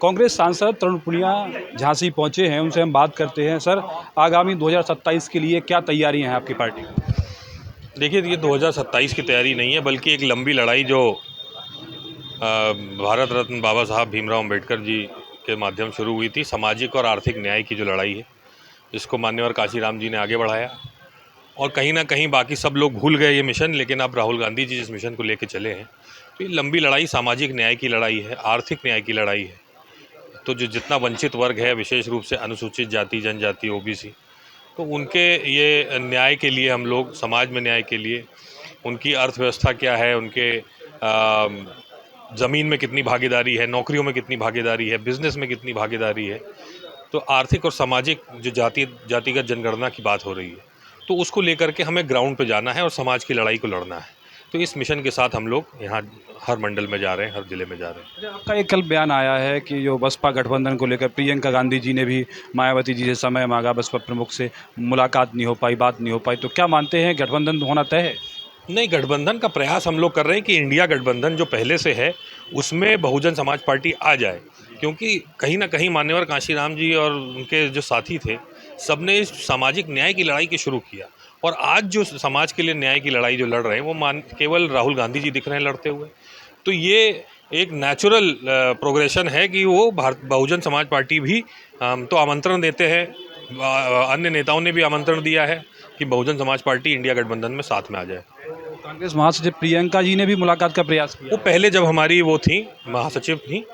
कांग्रेस सांसद तरुण पुनिया झांसी पहुंचे हैं, उनसे हम बात करते हैं। सर, आगामी 2027 के लिए क्या तैयारियां हैं आपकी पार्टी की? देखिए, ये 2027 की तैयारी नहीं है, बल्कि एक लंबी लड़ाई जो भारत रत्न बाबा साहब भीमराव अम्बेडकर जी के माध्यम शुरू हुई थी। सामाजिक और आर्थिक न्याय की जो लड़ाई है, इसको माननीय काशीराम जी ने आगे बढ़ाया और कहीं ना कहीं बाकी सब लोग भूल गए ये मिशन, लेकिन अब राहुल गांधी जी जिस मिशन को लेकर चले हैं, तो ये लंबी लड़ाई सामाजिक न्याय की लड़ाई है, आर्थिक न्याय की लड़ाई है। तो जो जितना वंचित वर्ग है, विशेष रूप से अनुसूचित जाति, जनजाति, ओबीसी, तो उनके ये न्याय के लिए हम लोग समाज में न्याय के लिए, उनकी अर्थव्यवस्था क्या है, उनके ज़मीन में कितनी भागीदारी है, नौकरियों में कितनी भागीदारी है, बिज़नेस में कितनी भागीदारी है, तो आर्थिक और सामाजिक जो जातिगत जनगणना की बात हो रही है, तो उसको लेकर के हमें ग्राउंड पे जाना है और समाज की लड़ाई को लड़ना है। तो इस मिशन के साथ हम लोग यहाँ हर मंडल में जा रहे हैं, हर जिले में जा रहे हैं। आपका एक कल बयान आया है कि जो बसपा गठबंधन को लेकर प्रियंका गांधी जी ने भी मायावती जी से समय मांगा, बसपा प्रमुख से मुलाकात नहीं हो पाई, बात नहीं हो पाई, तो क्या मानते हैं गठबंधन होना तय है? नहीं, गठबंधन का प्रयास हम लोग कर रहे हैं कि इंडिया गठबंधन जो पहले से है उसमें बहुजन समाज पार्टी आ जाए, क्योंकि कहीं ना कहीं मान्यवर काशीराम जी और उनके जो साथी थे, सबने इस सामाजिक न्याय की लड़ाई की शुरू किया। और आज जो समाज के लिए न्याय की लड़ाई जो लड़ रहे हैं, वो केवल राहुल गांधी जी दिख रहे हैं लड़ते हुए। तो ये एक नेचुरल प्रोग्रेशन है कि वो बहुजन समाज पार्टी भी तो आमंत्रण देते हैं, अन्य नेताओं ने भी आमंत्रण दिया है कि बहुजन समाज पार्टी इंडिया गठबंधन में साथ में आ जाए। कांग्रेस महासचिव प्रियंका जी ने भी मुलाकात का प्रयास किया। वो पहले जब हमारी वो थी महासचिव थी,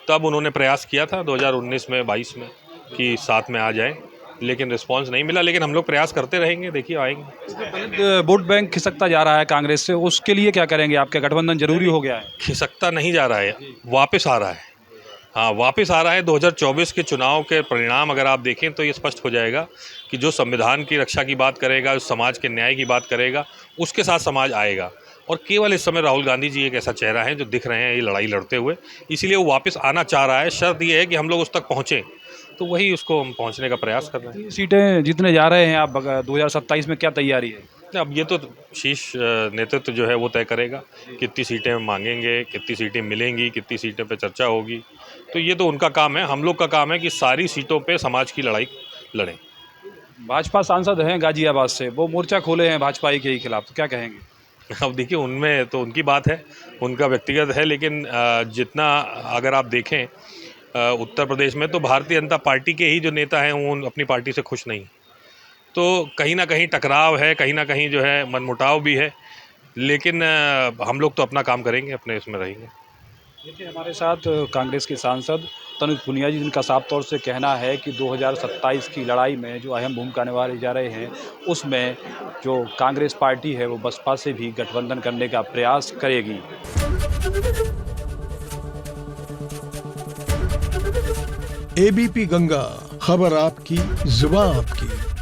तब उन्होंने प्रयास किया था 2019 में, 22 में, कि साथ में आ जाए, लेकिन रिस्पांस नहीं मिला। लेकिन हम लोग प्रयास करते रहेंगे, देखिए आएंगे। वोट बैंक खिसकता जा रहा है कांग्रेस से, उसके लिए क्या करेंगे? आपके गठबंधन जरूरी हो गया है? खिसकता नहीं जा रहा है, वापस आ रहा है। हाँ, वापस आ रहा है। 2024 के चुनाव के परिणाम अगर आप देखें तो ये स्पष्ट हो जाएगा कि जो संविधान की रक्षा की बात करेगा, समाज के न्याय की बात करेगा, उसके साथ समाज आएगा। और केवल इस समय राहुल गांधी जी एक ऐसा चेहरा है जो दिख रहे हैं ये लड़ाई लड़ते हुए, इसीलिए वो वापस आना चाह रहा है। शर्त ये है कि हम लोग उस तक पहुँचें, तो वही उसको हम पहुँचने का प्रयास कर रहे हैं। सीटें जीतने जा रहे हैं आप 2027 में, क्या तैयारी है? अब ये तो शीर्ष नेतृत्व जो है वो तय करेगा, कितनी सीटें मांगेंगे, कितनी सीटें मिलेंगी, कितनी सीटें पे चर्चा होगी। तो ये तो उनका काम है। हम लोग का काम है कि सारी सीटों पे समाज की लड़ाई लड़ें। भाजपा सांसद हैं गाजियाबाद से, वो मोर्चा खोले हैं भाजपा के ही खिलाफ, तो क्या कहेंगे? अब देखिए, उनमें तो उनकी बात है, उनका व्यक्तिगत है, लेकिन जितना अगर आप देखें उत्तर प्रदेश में, तो भारतीय जनता पार्टी के ही जो नेता हैं वो अपनी पार्टी से खुश नहीं। तो कहीं ना कहीं टकराव है, कहीं ना कहीं जो है मनमुटाव भी है, लेकिन हम लोग तो अपना काम करेंगे, अपने इसमें रहेंगे। देखिए, हमारे साथ कांग्रेस के सांसद तरुण पुनिया जी, जिनका साफ तौर से कहना है कि 2027 की लड़ाई में जो अहम भूमिका निभा जा रहे हैं, उसमें जो कांग्रेस पार्टी है वो बसपा से भी गठबंधन करने का प्रयास करेगी। एबीपी गंगा, खबर आपकी, जुबान आपकी।